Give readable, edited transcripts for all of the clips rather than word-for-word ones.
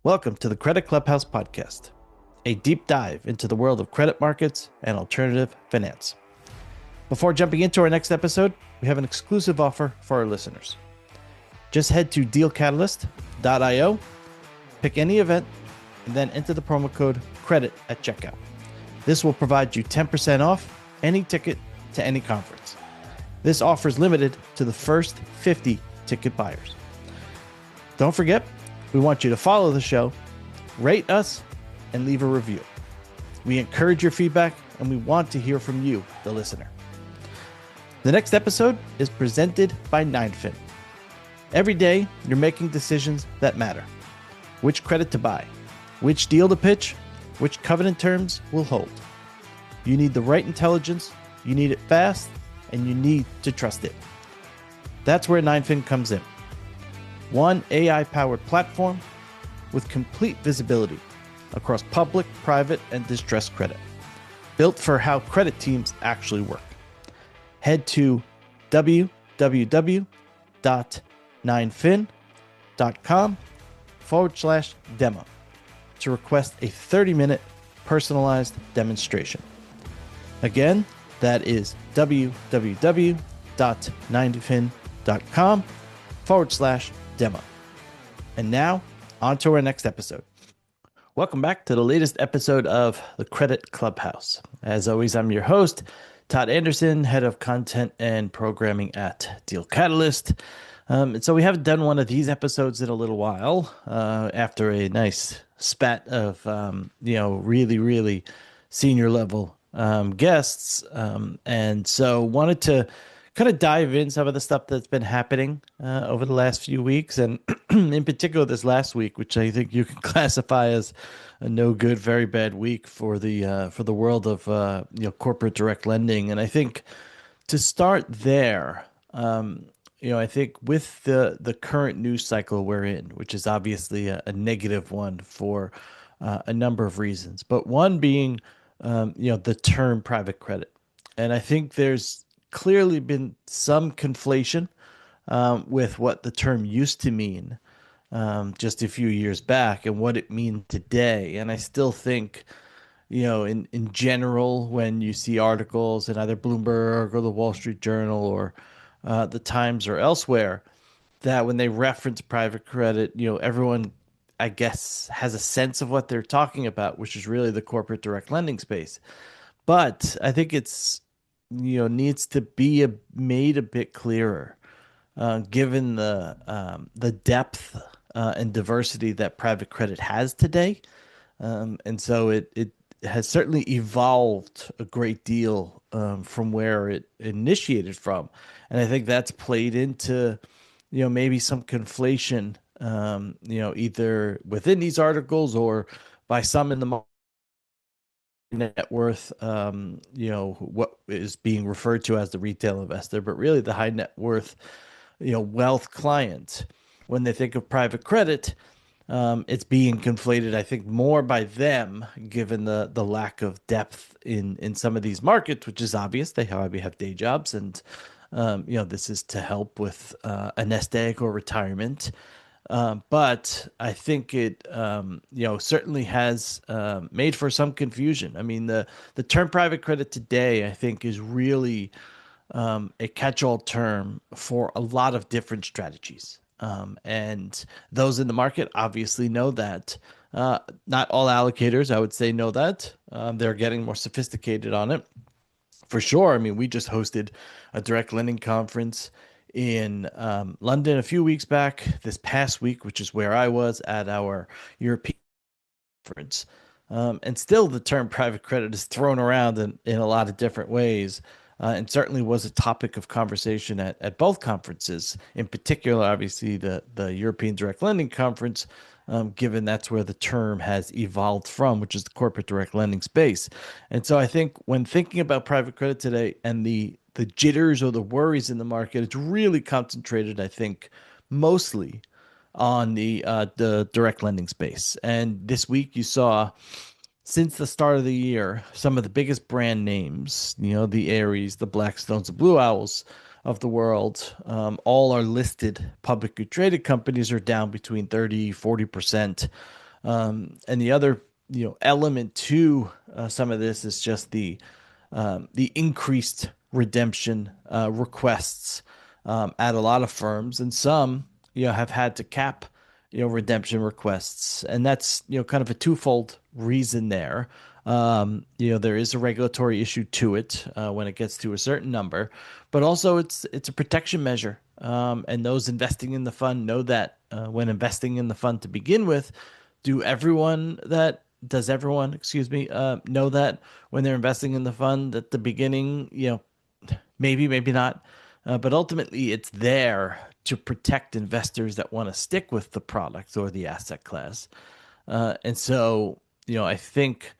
Welcome to the Credit Clubhouse podcast, a deep dive into the world of credit markets and alternative finance. Before jumping into our next episode, we have an exclusive offer for our listeners. Just head to dealcatalyst.io, pick any event, and then enter the promo code CREDIT at checkout. This will provide you 10% off any ticket to any conference. This offer is limited to the first 50 ticket buyers. Don't forget, we want you to follow the show, rate us, and leave a review. We encourage your feedback, and we want to hear from you, the listener. The next episode is presented by 9fin. Every day, you're making decisions that matter. Which credit to buy, which deal to pitch, which covenant terms will hold. You need the right intelligence, you need it fast, and you need to trust it. That's where 9fin comes in. One AI-powered platform with complete visibility across public, private, and distressed credit, built for how credit teams actually work. Head to www.9fin.com/demo to request a 30-minute personalized demonstration. Again, that is www.9fin.com/demo. And now, on to our next episode. Welcome back to the latest episode of the Credit Clubhouse. As always, I'm your host, Todd Anderson, head of content and programming at Deal Catalyst. And so we haven't done one of these episodes in a little while after a nice spat of, really senior level guests. And so wanted to kind of dive in some of the stuff that's been happening over the last few weeks, and in particular this last week, which I think you can classify as a no good, very bad week for the world of corporate direct lending. And I think to start there, I think with the current news cycle we're in, which is obviously a negative one for a number of reasons, but one being the term private credit, and I think there's clearly been some conflation with what the term used to mean just a few years back and what it means today. And I still think, in general, when you see articles in either Bloomberg or the Wall Street Journal or the Times or elsewhere, that when they reference private credit, everyone, I guess, has a sense of what they're talking about, which is really the corporate direct lending space. But I think it's needs to be made a bit clearer, given the depth and diversity that private credit has today, and so it has certainly evolved a great deal from where it initiated from, and I think that's played into maybe some conflation, either within these articles or by some in the market net worth, what is being referred to as the retail investor, but really the high net worth, wealth client. When they think of private credit, it's being conflated, I think, more by them, given the lack of depth in some of these markets, which is obvious. They have day jobs, and this is to help with a nest egg or retirement. But I think it, certainly has made for some confusion. I mean, the term private credit today, I think, is really a catch-all term for a lot of different strategies. And those in the market obviously know that. Not all allocators, I would say, know that. They're getting more sophisticated on it. For sure. I mean, we just hosted a direct lending conference in London a few weeks back, this past week, which is where I was at our European conference. And still the term private credit is thrown around in a lot of different ways, and certainly was a topic of conversation at both conferences, in particular, obviously, the European Direct Lending Conference, given that's where the term has evolved from, which is the corporate direct lending space. And so I think when thinking about private credit today and the jitters or the worries in the market, it's really concentrated, I think, mostly on the direct lending space. And this week you saw, since the start of the year, some of the biggest brand names, the Ares, the Blackstones, the Blue Owls of the world, all are listed publicly traded companies, are down between 30, 40%. And the other, element to some of this is just the increased redemption requests at a lot of firms, and some, have had to cap, redemption requests, and that's, kind of a twofold reason there. There is a regulatory issue to it when it gets to a certain number, but also it's a protection measure. And those investing in the fund know that when investing in the fund to begin with, does everyone, excuse me, know that when they're investing in the fund at the beginning, maybe not, but ultimately it's there to protect investors that want to stick with the product or the asset class. And so, I think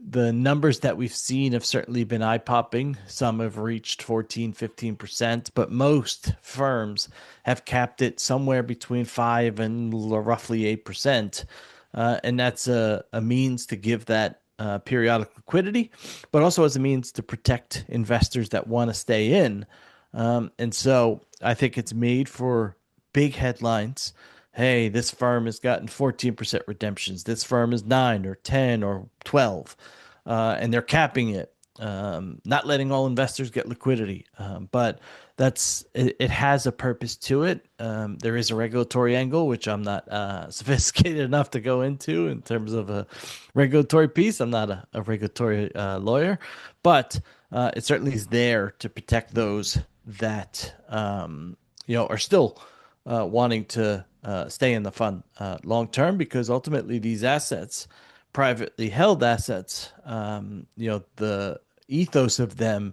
the numbers that we've seen have certainly been eye popping. Some have reached 14, 15%, but most firms have capped it somewhere between 5 and roughly 8%. And that's a means to give that periodic liquidity, but also as a means to protect investors that want to stay in. And so I think it's made for big headlines. Hey, this firm has gotten 14% redemptions. This firm is 9 or 10 or 12, and they're capping it, not letting all investors get liquidity. But it has a purpose to it. There is a regulatory angle, which I'm not sophisticated enough to go into in terms of a regulatory piece. I'm not a regulatory lawyer, but it certainly is there to protect those that are still wanting to stay in the fund long term, because ultimately these assets, privately held assets, the ethos of them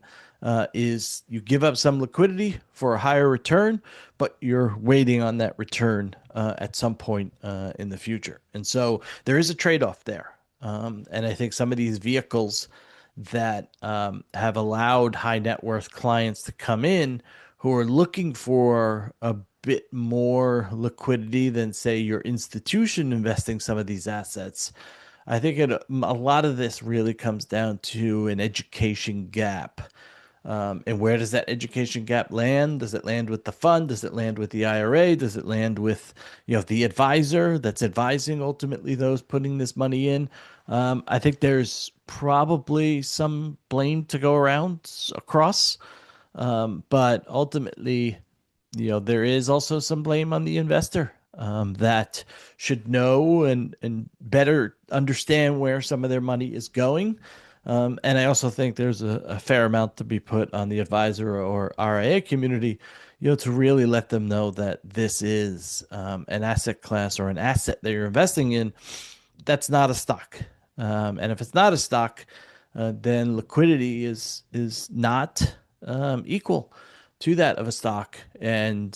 is you give up some liquidity for a higher return, but you're waiting on that return at some point in the future. And so there is a trade-off there. And I think some of these vehicles that have allowed high net worth clients to come in who are looking for a bit more liquidity than, say, your institution investing some of these assets. I think a lot of this really comes down to an education gap. And where does that education gap land? Does it land with the fund? Does it land with the IRA? Does it land with, the advisor that's advising ultimately those putting this money in? I think there's probably some blame to go around across. But ultimately, there is also some blame on the investor that should know and better understand where some of their money is going. And I also think there's a fair amount to be put on the advisor or RIA community, to really let them know that this is an asset class or an asset that you're investing in. That's not a stock. And if it's not a stock, then liquidity is not equal to that of a stock. And,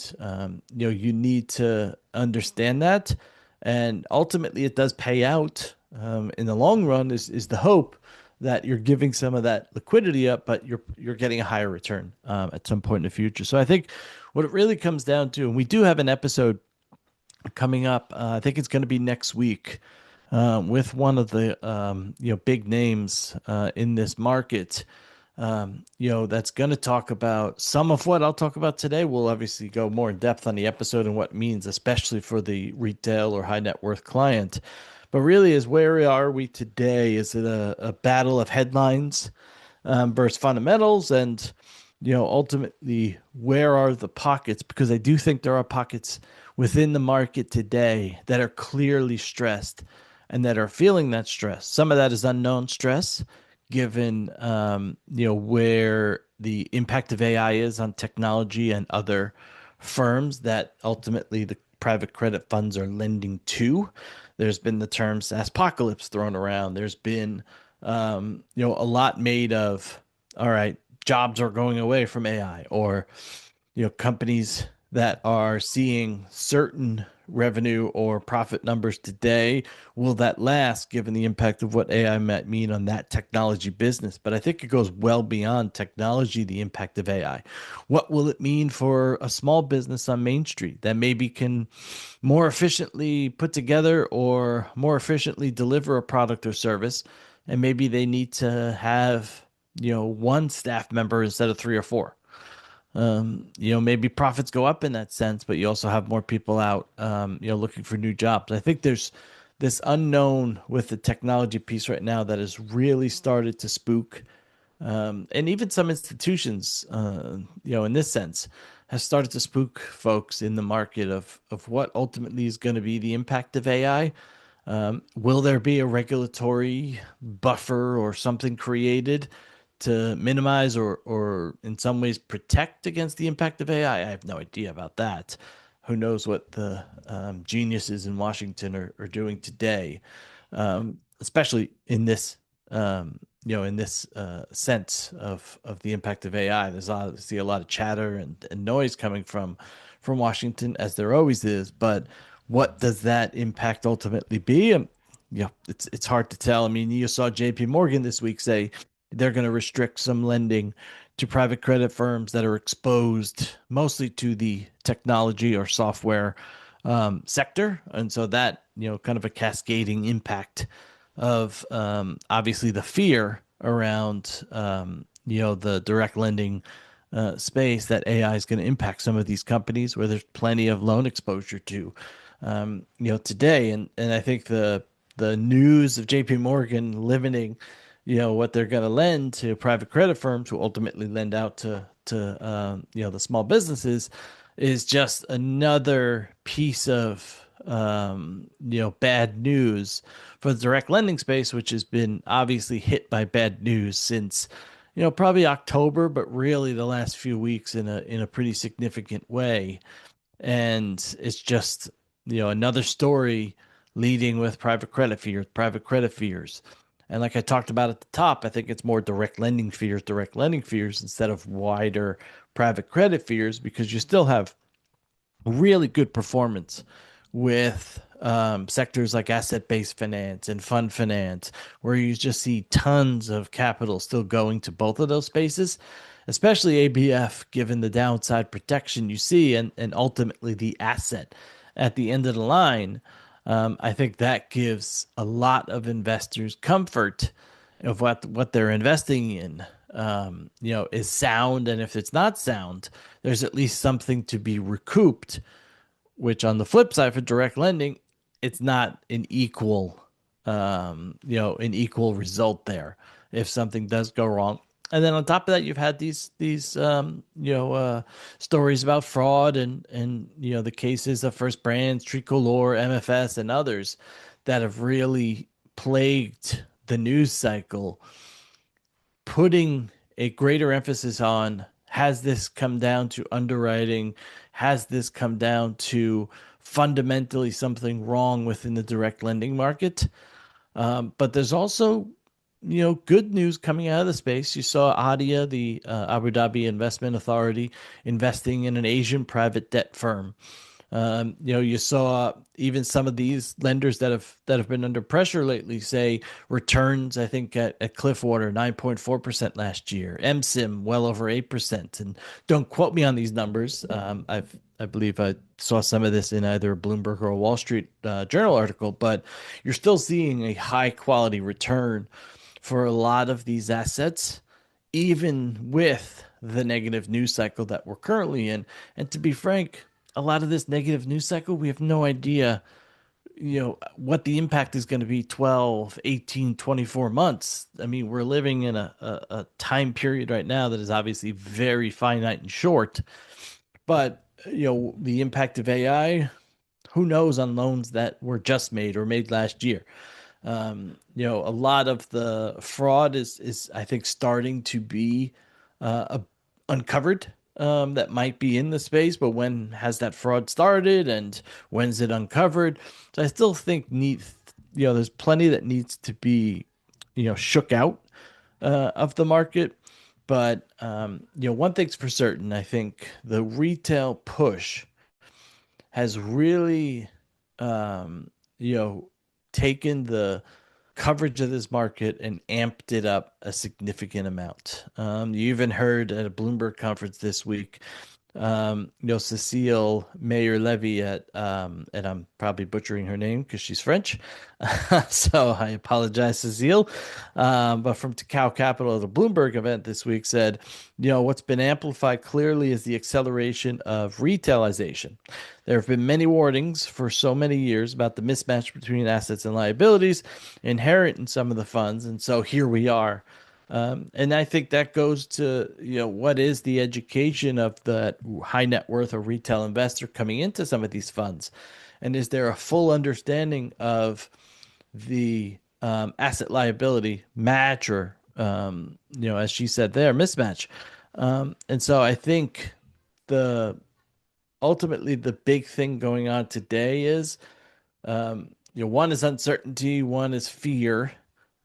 you need to understand that. And ultimately, it does pay out in the long run is the hope that you're giving some of that liquidity up, but you're getting a higher return at some point in the future. So I think what it really comes down to, and we do have an episode coming up, I think it's going to be next week, with one of the big names in this market, that's going to talk about some of what I'll talk about today. We'll obviously go more in depth on the episode and what it means, especially for the retail or high net worth client. But really, is where are we today? Is it a battle of headlines versus fundamentals? And, ultimately, where are the pockets? Because I do think there are pockets within the market today that are clearly stressed and that are feeling that stress. Some of that is unknown stress, given where the impact of AI is on technology and other firms that ultimately the private credit funds are lending to. There's been the term SaaSpocalypse thrown around. There's been a lot made of, all right, jobs are going away from AI, or companies that are seeing certain revenue or profit numbers today. Will that last, given the impact of what AI might mean on that technology business? But I think it goes well beyond technology, the impact of AI. What will it mean for a small business on Main Street that maybe can more efficiently put together or more efficiently deliver a product or service? And maybe they need to have, one staff member instead of 3 or 4. Maybe profits go up in that sense, but you also have more people out, looking for new jobs. I think there's this unknown with the technology piece right now that has really started to spook, and even some institutions, in this sense, has started to spook folks in the market of what ultimately is going to be the impact of AI. Will there be a regulatory buffer or something created to minimize or in some ways protect against the impact of AI? I have no idea about that. Who knows what the geniuses in Washington are doing today, especially in this sense of the impact of AI. There's obviously a lot of chatter and noise coming from Washington, as there always is. But what does that impact ultimately be? It's hard to tell. I mean, you saw J.P. Morgan this week say they're going to restrict some lending to private credit firms that are exposed mostly to the technology or software sector, and so that kind of a cascading impact of obviously the fear around the direct lending space that AI is going to impact some of these companies where there's plenty of loan exposure to today. And I think the news of JP Morgan limiting what they're going to lend to private credit firms who ultimately lend out to the small businesses is just another piece of bad news for the direct lending space, which has been obviously hit by bad news since probably October, but really the last few weeks in a pretty significant way. And it's just another story leading with private credit fears. And like I talked about at the top, I think it's more direct lending fears instead of wider private credit fears, because you still have really good performance with sectors like asset-based finance and fund finance, where you just see tons of capital still going to both of those spaces, especially ABF, given the downside protection you see and ultimately the asset at the end of the line. I think that gives a lot of investors comfort of what they're investing in, is sound. And if it's not sound, there's at least something to be recouped, which on the flip side for direct lending, it's not an equal result there if something does go wrong. And then on top of that, you've had these stories about fraud and the cases of First Brands, Tricolor, MFS, and others that have really plagued the news cycle, putting a greater emphasis on, has this come down to underwriting? Has this come down to fundamentally something wrong within the direct lending market? But there's also, good news coming out of the space. You saw ADIA, the Abu Dhabi Investment Authority, investing in an Asian private debt firm. You saw even some of these lenders that have been under pressure lately say returns, I think at Cliffwater 9.4% last year, MSIM well over 8%. And don't quote me on these numbers. I believe I saw some of this in either a Bloomberg or a Wall Street Journal article, but you're still seeing a high quality return for a lot of these assets, even with the negative news cycle that we're currently in. And to be frank, a lot of this negative news cycle, we have no idea, what the impact is going to be 12, 18, 24 months. I mean, we're living in a time period right now that is obviously very finite and short, but, the impact of AI, who knows on loans that were just made or made last year. A lot of the fraud is I think starting to be uncovered, that might be in the space, but when has that fraud started and when's it uncovered? So I still think there's plenty that needs to be, shook out of the market. But one thing's for certain, I think the retail push has really, you know, taken the coverage of this market and amped it up a significant amount. You even heard at a Bloomberg conference this week Cecile Mayer Levy and I'm probably butchering her name because she's French. So I apologize, Cecile. But from Takao Capital, the Bloomberg event this week said, what's been amplified clearly is the acceleration of retailization. There have been many warnings for so many years about the mismatch between assets and liabilities inherent in some of the funds. And so here we are. And I think that goes to, what is the education of the high net worth or retail investor coming into some of these funds? And is there a full understanding of the asset liability match or, as she said there, mismatch? And so I think the ultimately the big thing going on today is one is uncertainty, one is fear.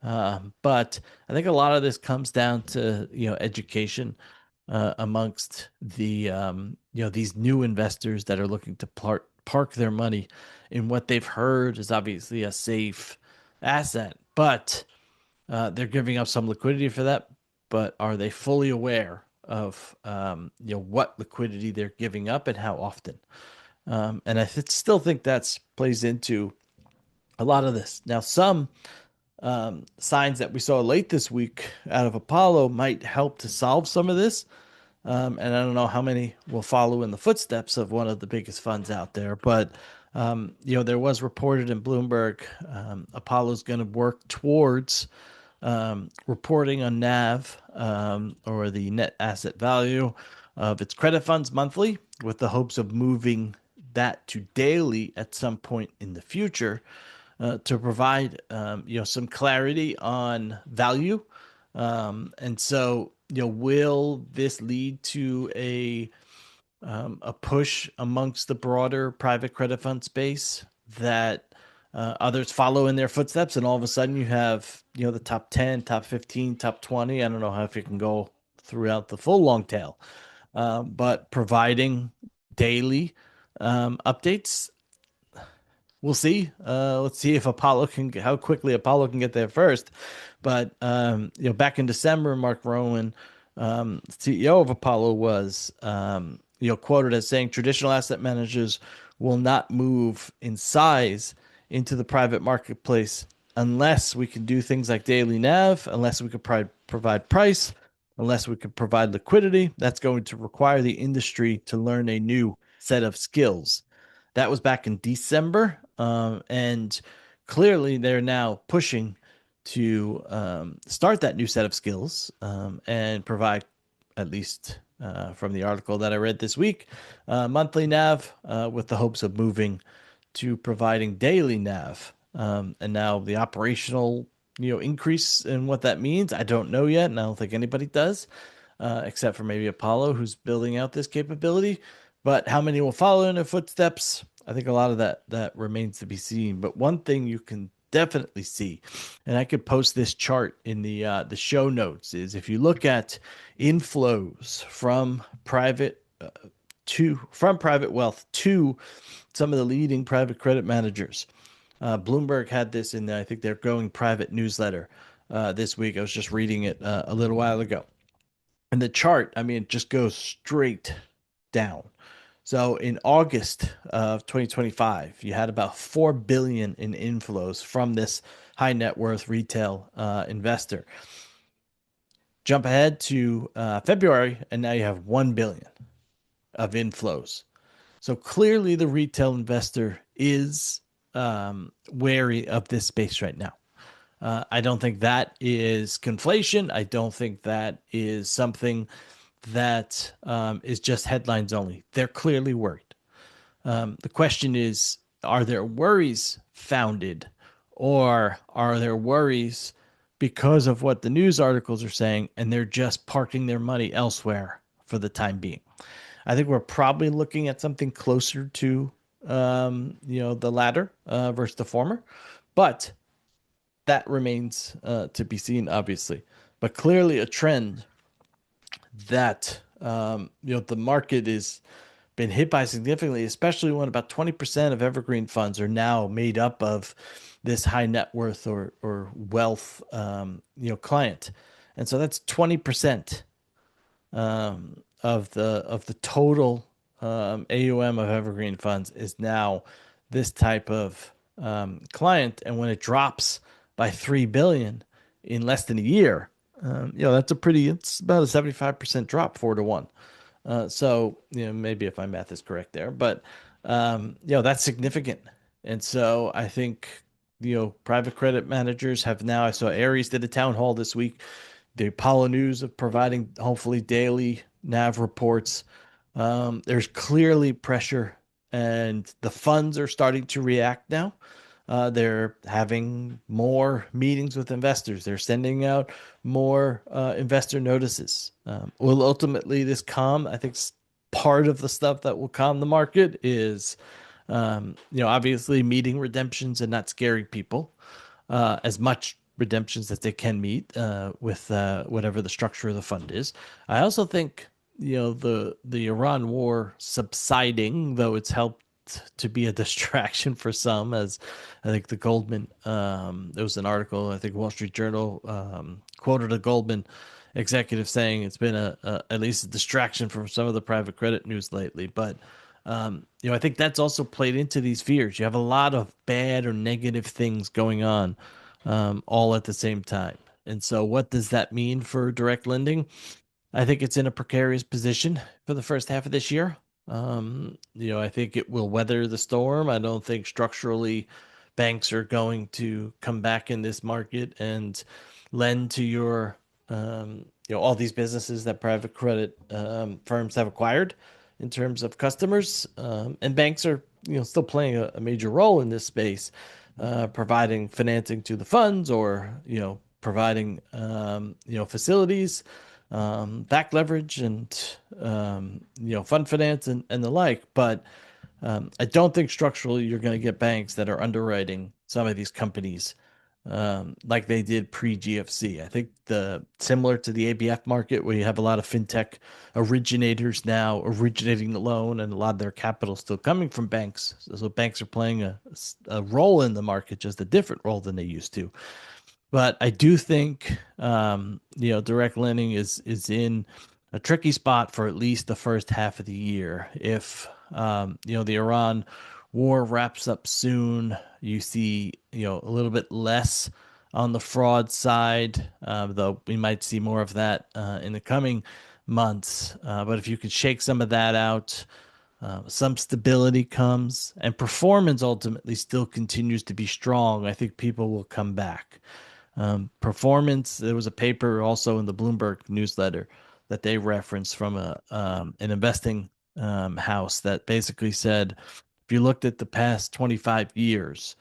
But I think a lot of this comes down to education amongst the these new investors that are looking to park their money in what they've heard is obviously a safe asset, but they're giving up some liquidity for that. But are they fully aware of what liquidity they're giving up and how often? And still think that's plays into a lot of this. Now, some signs that we saw late this week out of Apollo might help to solve some of this. And I don't know how many will follow in the footsteps of one of the biggest funds out there, but there was reported in Bloomberg, Apollo's going to work towards reporting on NAV or the net asset value of its credit funds monthly, with the hopes of moving that to daily at some point in the future to provide some clarity on value. And so will this lead to a push amongst the broader private credit fund space that others follow in their footsteps, and all of a sudden you have the top 10, top 15, top 20. I don't know how if you can go throughout the full long tail, but providing daily updates. We'll see. Let's see if how quickly Apollo can get there first. But back in December, Mark Rowan, CEO of Apollo, was quoted as saying traditional asset managers will not move in size into the private marketplace unless we can do things like daily NAV, unless we could provide price, unless we could provide liquidity. That's going to require the industry to learn a new set of skills. That was back in December, and clearly they're now pushing to start that new set of skills and provide, at least from the article that I read this week, monthly NAV with the hopes of moving to providing daily NAV. And now the operational increase in what that means, I don't know yet, and I don't think anybody does, except for maybe Apollo, who's building out this capability. But how many will follow in their footsteps? I think a lot of that remains to be seen. But one thing you can definitely see, and I could post this chart in the show notes, is if you look at inflows from private wealth to some of the leading private credit managers. Bloomberg had this in I think their Going Private newsletter this week. I was just reading it a little while ago. And the chart, I mean, it just goes straight down. So in August of 2025, you had about 4 billion in inflows from this high net worth retail investor. Jump ahead to February, and now you have 1 billion of inflows. So clearly, the retail investor is wary of this space right now. I don't think that is conflation. I don't think that is something that is just headlines only. They're clearly worried. The question is, are their worries founded, or are their worries because of what the news articles are saying and they're just parking their money elsewhere for the time being? I think we're probably looking at something closer to the latter versus the former, but that remains to be seen, obviously. But clearly a trend that the market is been hit by significantly, especially when about 20% of evergreen funds are now made up of this high net worth or wealth client. And so that's 20% of the total AUM of evergreen funds is now this type of client, and when it drops by 3 billion in less than a year, that's it's about a 75% drop, 4 to 1. So, maybe if my math is correct there, but, that's significant. And so I think, private credit managers have now, I saw Ares did a town hall this week. The Apollo News of providing hopefully daily NAV reports. There's clearly pressure, and the funds are starting to react now. They're having more meetings with investors. They're sending out more investor notices. Will ultimately this calm? I think part of the stuff that will calm the market is, obviously meeting redemptions and not scaring people as much redemptions that they can meet with whatever the structure of the fund is. I also think the Iran war subsiding, though it's helped to be a distraction for some, as I think the Goldman there was an article, I think Wall Street Journal quoted a Goldman executive saying it's been a at least a distraction from some of the private credit news lately. But I think that's also played into these fears. You have a lot of bad or negative things going on all at the same time. And so, what does that mean for direct lending? I think it's in a precarious position for the first half of this year. I think it will weather the storm. I don't think structurally banks are going to come back in this market and lend to all these businesses that private credit firms have acquired in terms of customers. And banks are, still playing a major role in this space, providing financing to the funds or, providing, facilities, back leverage and, fund finance and the like. But I don't think structurally you're going to get banks that are underwriting some of these companies like they did pre-GFC. I think similar to the ABF market, where you have a lot of fintech originators now originating the loan, and a lot of their capital still coming from banks. So banks are playing a role in the market, just a different role than they used to. But I do think, direct lending is in a tricky spot for at least the first half of the year. If the Iran war wraps up soon, you see a little bit less on the fraud side, though we might see more of that in the coming months. But if you could shake some of that out, some stability comes, and performance ultimately still continues to be strong, I think people will come back. Performance. There was a paper also in the Bloomberg newsletter that they referenced from an investing house that basically said, if you looked at the past 25 years,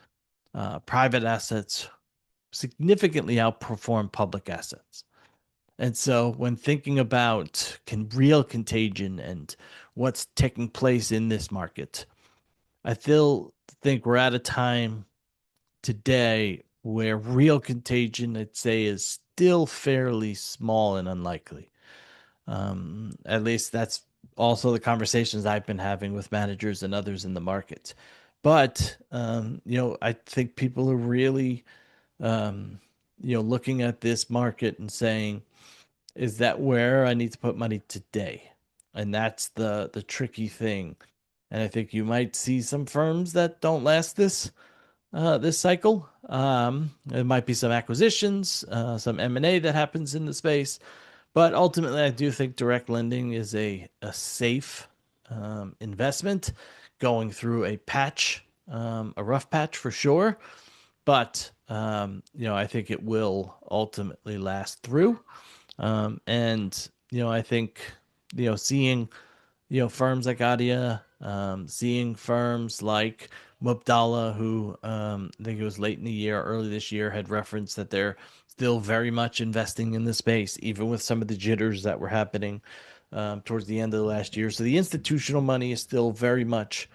private assets significantly outperform public assets. And so when thinking about real contagion and what's taking place in this market, I still think we're at a time today where real contagion, I'd say, is still fairly small and unlikely. At least that's also the conversations I've been having with managers and others in the market. But I think people are really, looking at this market and saying, is that where I need to put money today? And that's the tricky thing. And I think you might see some firms that don't last this cycle. There might be some acquisitions, some M&A that happens in the space, but ultimately, I do think direct lending is a safe investment going through a patch, a rough patch for sure. But I think it will ultimately last through. And I think seeing firms like Adia, seeing firms like Mubdala, who I think it was late in the year, early this year, had referenced that they're still very much investing in the space, even with some of the jitters that were happening towards the end of the last year. So the institutional money is still very much,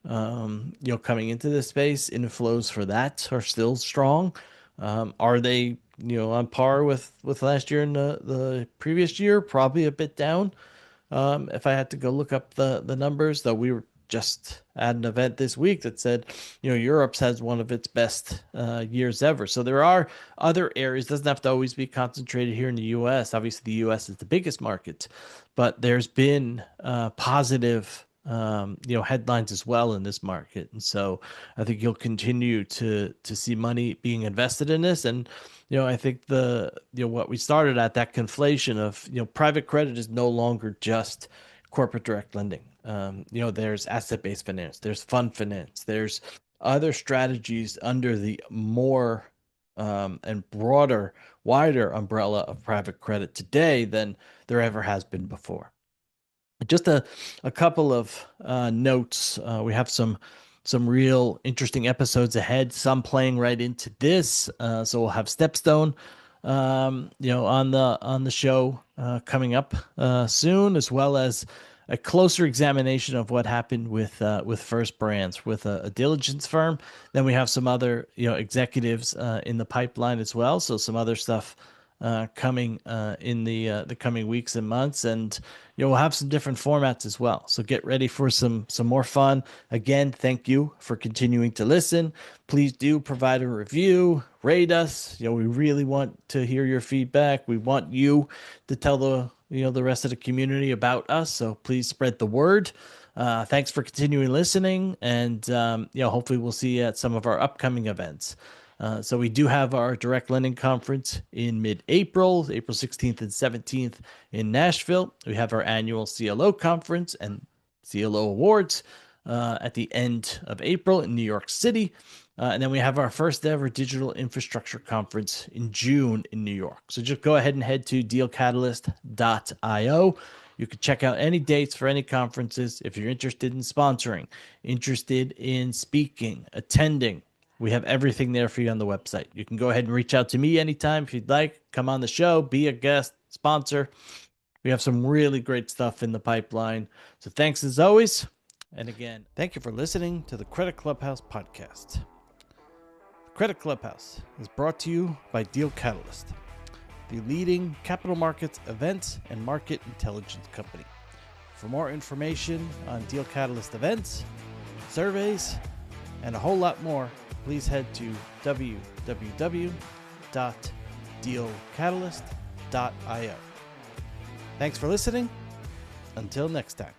coming into this space. Inflows for that are still strong. Are they, on par with last year and the previous year? Probably a bit down. If I had to go look up the numbers, though, we were just at an event this week that said, Europe's has one of its best years ever. So there are other areas. It doesn't have to always be concentrated here in the U.S. Obviously, the U.S. is the biggest market, but there's been positive headlines as well in this market. And so I think you'll continue to see money being invested in this. And, I think what we started at, that conflation of, private credit is no longer just corporate direct lending. There's asset-based finance, there's fund finance, there's other strategies under the more and broader, wider umbrella of private credit today than there ever has been before. Just a couple of notes. We have some real interesting episodes ahead. Some playing right into this. So we'll have Stepstone, on the show coming up soon, as well as a closer examination of what happened with First Brands, with a diligence firm. Then we have some other executives in the pipeline as well. So some other stuff coming in the coming weeks and months, and we'll have some different formats as well. So get ready for some more fun. Again, thank you for continuing to listen. Please do provide a review, rate us. We really want to hear your feedback. We want you to tell the rest of the community about us. So please spread the word. Thanks for continuing listening, and hopefully we'll see you at some of our upcoming events. So we do have our direct lending conference in mid-April, April 16th and 17th in Nashville. We have our annual CLO conference and CLO awards at the end of April in New York City. And then we have our first ever digital infrastructure conference in June in New York. So just go ahead and head to dealcatalyst.io. You can check out any dates for any conferences. If you're interested in sponsoring, interested in speaking, attending, we have everything there for you on the website. You can go ahead and reach out to me anytime if you'd like. Come on the show, be a guest, sponsor. We have some really great stuff in the pipeline. So thanks as always. And again, thank you for listening to the Credit Clubhouse podcast. The Credit Clubhouse is brought to you by Deal Catalyst, the leading capital markets events and market intelligence company. For more information on Deal Catalyst events, surveys, and a whole lot more, please head to www.dealcatalyst.io. Thanks for listening. Until next time.